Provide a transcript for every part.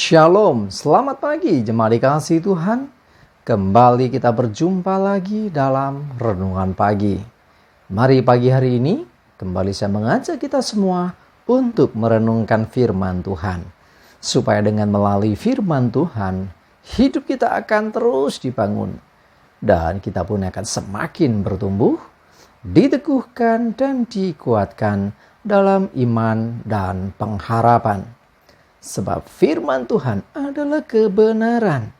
Shalom, selamat pagi jemaat dikasihi Tuhan. Kembali kita berjumpa lagi dalam Renungan Pagi. Mari pagi hari ini kembali saya mengajak kita semua untuk merenungkan firman Tuhan. Supaya dengan melalui firman Tuhan, hidup kita akan terus dibangun. Dan kita pun akan semakin bertumbuh, diteguhkan dan dikuatkan dalam iman dan pengharapan. Sebab firman Tuhan adalah kebenaran.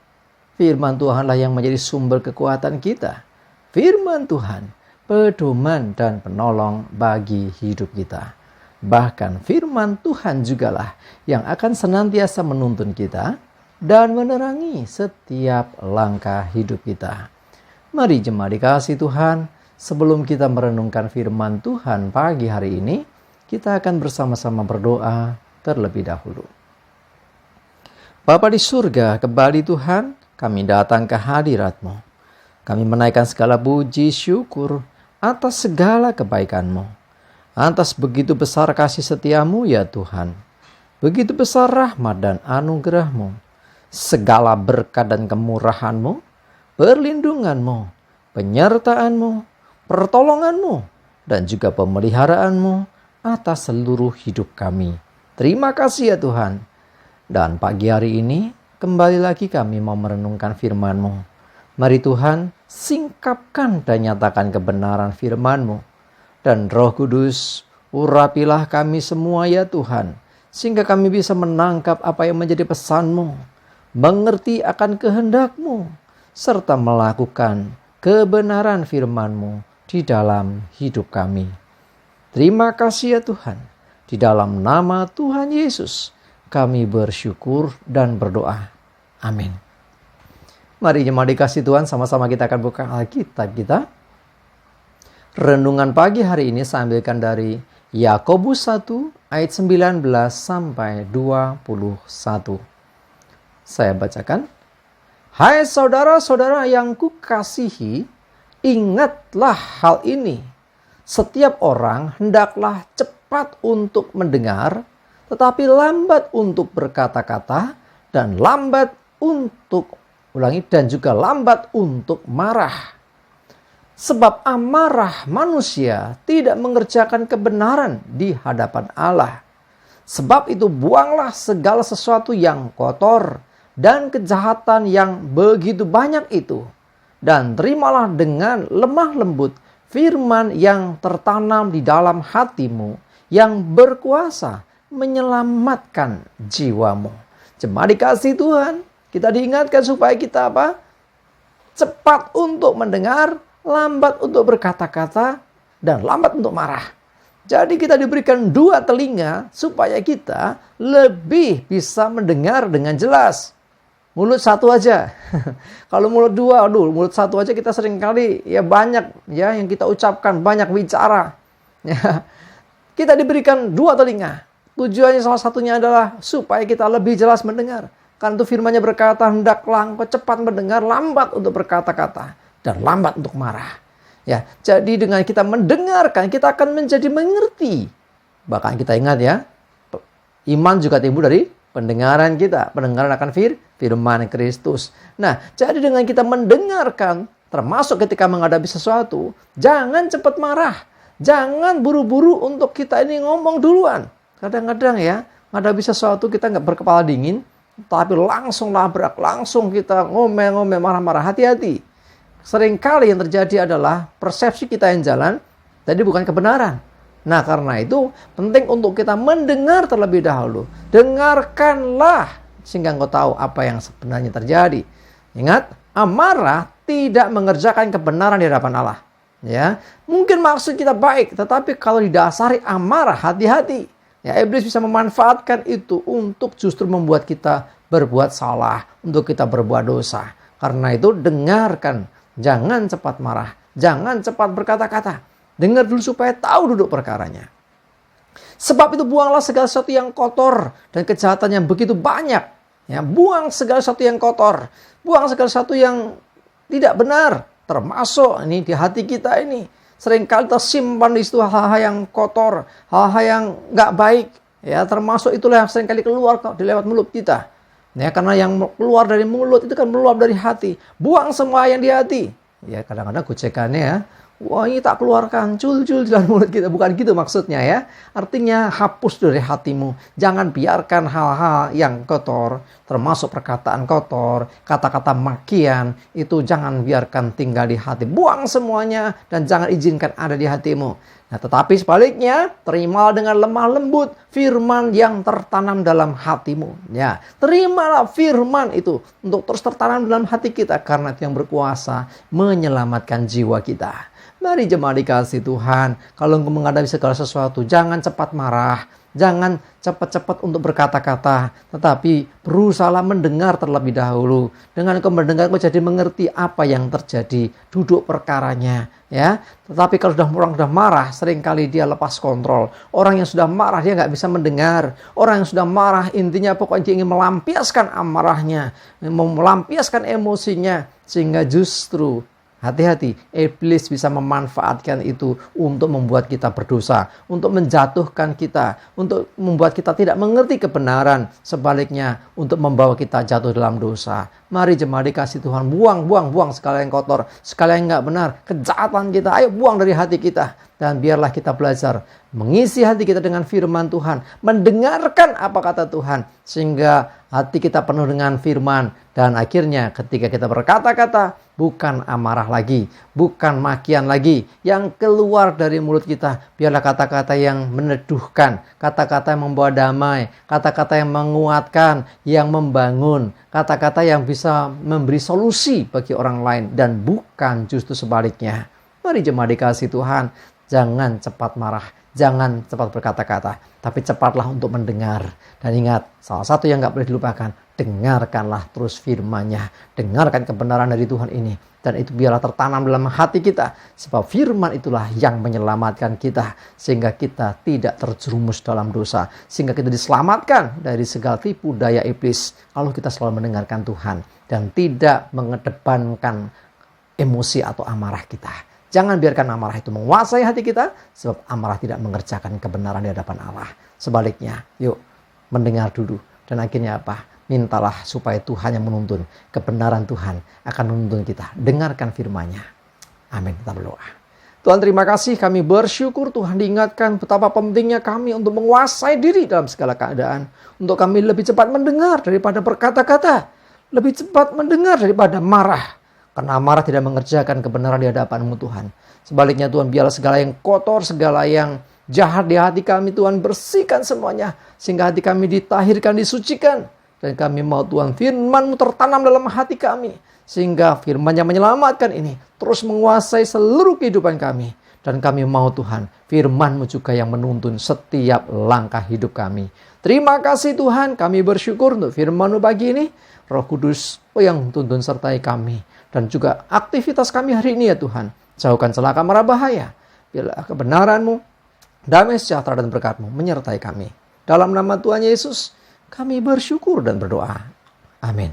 Firman Tuhanlah yang menjadi sumber kekuatan kita. Firman Tuhan, pedoman dan penolong bagi hidup kita. Bahkan firman Tuhan jugalah yang akan senantiasa menuntun kita dan menerangi setiap langkah hidup kita. Mari jemaat dikasihi Tuhan, sebelum kita merenungkan firman Tuhan pagi hari ini, kita akan bersama-sama berdoa terlebih dahulu. Bapa di surga, kembali Tuhan, kami datang ke hadirat-Mu. Kami menaikkan segala puji syukur atas segala kebaikan-Mu. Atas begitu besar kasih setia-Mu ya Tuhan. Begitu besar rahmat dan anugerah-Mu. Segala berkat dan kemurahan-Mu, perlindungan-Mu, penyertaan-Mu, pertolongan-Mu, dan juga pemeliharaan-Mu atas seluruh hidup kami. Terima kasih ya Tuhan. Dan pagi hari ini, kembali lagi kami mau merenungkan firman-Mu. Mari Tuhan, singkapkan dan nyatakan kebenaran firman-Mu. Dan Roh Kudus, urapilah kami semua ya Tuhan, sehingga kami bisa menangkap apa yang menjadi pesan-Mu, mengerti akan kehendak-Mu, serta melakukan kebenaran firman-Mu di dalam hidup kami. Terima kasih ya Tuhan, di dalam nama Tuhan Yesus, kami bersyukur dan berdoa. Amin. Mari jemaat dikasihi Tuhan, sama-sama kita akan buka Alkitab kita. Renungan pagi hari ini saya ambilkan dari Yakobus 1 ayat 19 sampai 21. Saya bacakan. Hai saudara-saudara yang kukasihi, ingatlah hal ini. Setiap orang hendaklah cepat untuk mendengar, tetapi lambat untuk berkata-kata dan lambat untuk marah. Sebab amarah manusia tidak mengerjakan kebenaran di hadapan Allah. Sebab itu buanglah segala sesuatu yang kotor dan kejahatan yang begitu banyak itu, dan terimalah dengan lemah lembut firman yang tertanam di dalam hatimu, yang berkuasa menyelamatkan jiwamu. Jemaat dikasihi Tuhan, kita diingatkan supaya kita apa? Cepat untuk mendengar, lambat untuk berkata-kata, dan lambat untuk marah. Jadi kita diberikan dua telinga supaya kita lebih bisa mendengar dengan jelas. Mulut satu aja. Kalau mulut dua, mulut satu aja kita seringkali ya banyak ya yang kita ucapkan, banyak bicara. Ya. Kita diberikan dua telinga. Tujuannya salah satunya adalah supaya kita lebih jelas mendengar. Karena itu firman-Nya berkata, hendaklah engkau cepat mendengar, lambat untuk berkata-kata, dan lambat untuk marah. Ya, jadi dengan kita mendengarkan, kita akan menjadi mengerti. Bahkan kita ingat ya, iman juga timbul dari pendengaran kita. Pendengaran akan firman Kristus. Nah, jadi dengan kita mendengarkan, termasuk ketika menghadapi sesuatu, jangan cepat marah. Jangan buru-buru untuk kita ini ngomong duluan. Kadang-kadang ya, menghadapi sesuatu kita nggak berkepala dingin, tapi langsung labrak, langsung kita ngomel-ngomel, marah-marah. Hati-hati. Seringkali yang terjadi adalah persepsi kita yang jalan, jadi bukan kebenaran. Nah, karena itu penting untuk kita mendengar terlebih dahulu. Dengarkanlah sehingga engkau tahu apa yang sebenarnya terjadi. Ingat, amarah tidak mengerjakan kebenaran di hadapan Allah. Ya, mungkin maksud kita baik, tetapi kalau didasari amarah, hati-hati. Ya, iblis bisa memanfaatkan itu untuk justru membuat kita berbuat salah, untuk kita berbuat dosa. Karena itu dengarkan, jangan cepat marah, jangan cepat berkata-kata. Dengar dulu supaya tahu duduk perkaranya. Sebab itu buanglah segala sesuatu yang kotor dan kejahatan yang begitu banyak. Ya, buang segala sesuatu yang kotor, buang segala sesuatu yang tidak benar, termasuk ini di hati kita ini. Seringkali tersimpan di situ hal-hal yang kotor, hal-hal yang nggak baik. Ya, termasuk itulah yang seringkali keluar di lewat mulut kita. Ya, karena yang keluar dari mulut itu kan meluap dari hati. Buang semua yang di hati. Ya, kadang-kadang gocekannya ya. Wah, ini tak keluarkan, cul dalam mulut kita. Bukan gitu maksudnya ya. Artinya hapus dari hatimu. Jangan biarkan hal-hal yang kotor, termasuk perkataan kotor, kata-kata makian, itu jangan biarkan tinggal di hati. Buang semuanya dan jangan izinkan ada di hatimu. Nah, tetapi sebaliknya, terimalah dengan lemah lembut firman yang tertanam dalam hatimu. Ya, terimalah firman itu untuk terus tertanam dalam hati kita, karena itu yang berkuasa menyelamatkan jiwa kita. Mari jemaat dikasih Tuhan, kalau engkau menghadapi segala sesuatu, jangan cepat marah, jangan cepat-cepat untuk berkata-kata, tetapi berusahalah mendengar terlebih dahulu. Dengan engkau mendengar, engkau jadi mengerti apa yang terjadi, duduk perkaranya. Ya, tetapi kalau orang sudah marah, seringkali dia lepas kontrol. Orang yang sudah marah, dia nggak bisa mendengar. Orang yang sudah marah, intinya pokoknya dia ingin melampiaskan amarahnya, melampiaskan emosinya, sehingga justru hati-hati, iblis bisa memanfaatkan itu untuk membuat kita berdosa, untuk menjatuhkan kita, untuk membuat kita tidak mengerti kebenaran, sebaliknya untuk membawa kita jatuh dalam dosa. Mari jemaat dikasih Tuhan, buang segala yang kotor, segala yang nggak benar, kejahatan kita, ayo buang dari hati kita. Dan biarlah kita belajar mengisi hati kita dengan firman Tuhan, mendengarkan apa kata Tuhan, sehingga hati kita penuh dengan firman. Dan akhirnya ketika kita berkata-kata, bukan amarah lagi, bukan makian lagi yang keluar dari mulut kita. Biarlah kata-kata yang meneduhkan, kata-kata yang membawa damai, kata-kata yang menguatkan, yang membangun, kata-kata yang bisa memberi solusi bagi orang lain, dan bukan justru sebaliknya. Mari jemaat dikasih Tuhan, jangan cepat marah, jangan cepat berkata-kata, tapi cepatlah untuk mendengar. Dan ingat, salah satu yang gak boleh dilupakan, dengarkanlah terus firman-Nya. Dengarkan kebenaran dari Tuhan ini. Dan itu biarlah tertanam dalam hati kita. Sebab firman itulah yang menyelamatkan kita. Sehingga kita tidak terjerumus dalam dosa. Sehingga kita diselamatkan dari segala tipu daya iblis. Kalau kita selalu mendengarkan Tuhan. Dan tidak mengedepankan emosi atau amarah kita. Jangan biarkan amarah itu menguasai hati kita, sebab amarah tidak mengerjakan kebenaran di hadapan Allah. Sebaliknya, yuk mendengar dulu. Dan akhirnya apa? Mintalah supaya Tuhan yang menuntun. Kebenaran Tuhan akan menuntun kita. Dengarkan firman-Nya. Amin. Kita berdoa. Tuhan, terima kasih, kami bersyukur Tuhan diingatkan betapa pentingnya kami untuk menguasai diri dalam segala keadaan. Untuk kami lebih cepat mendengar daripada berkata-kata. Lebih cepat mendengar daripada marah. Karena amarah tidak mengerjakan kebenaran di hadapan-Mu Tuhan. Sebaliknya Tuhan, biarlah segala yang kotor, segala yang jahat di hati kami Tuhan, bersihkan semuanya. Sehingga hati kami ditahirkan, disucikan. Dan kami mau Tuhan, firman-Mu tertanam dalam hati kami. Sehingga firman yang menyelamatkan ini terus menguasai seluruh kehidupan kami. Dan kami mau Tuhan, firman-Mu juga yang menuntun setiap langkah hidup kami. Terima kasih Tuhan, kami bersyukur untuk firman-Mu pagi ini. Roh Kudus yang tuntun sertai kami. Dan juga aktivitas kami hari ini ya Tuhan. Jauhkan celaka mara bahaya. Bila kebenaran-Mu, damai sejahtera dan berkat-Mu menyertai kami. Dalam nama Tuhan Yesus, kami bersyukur dan berdoa. Amin.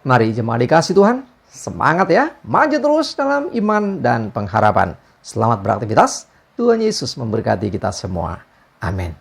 Mari jemaat dikasih Tuhan, semangat ya. Maju terus dalam iman dan pengharapan. Selamat beraktivitas. Tuhan Yesus memberkati kita semua. Amin.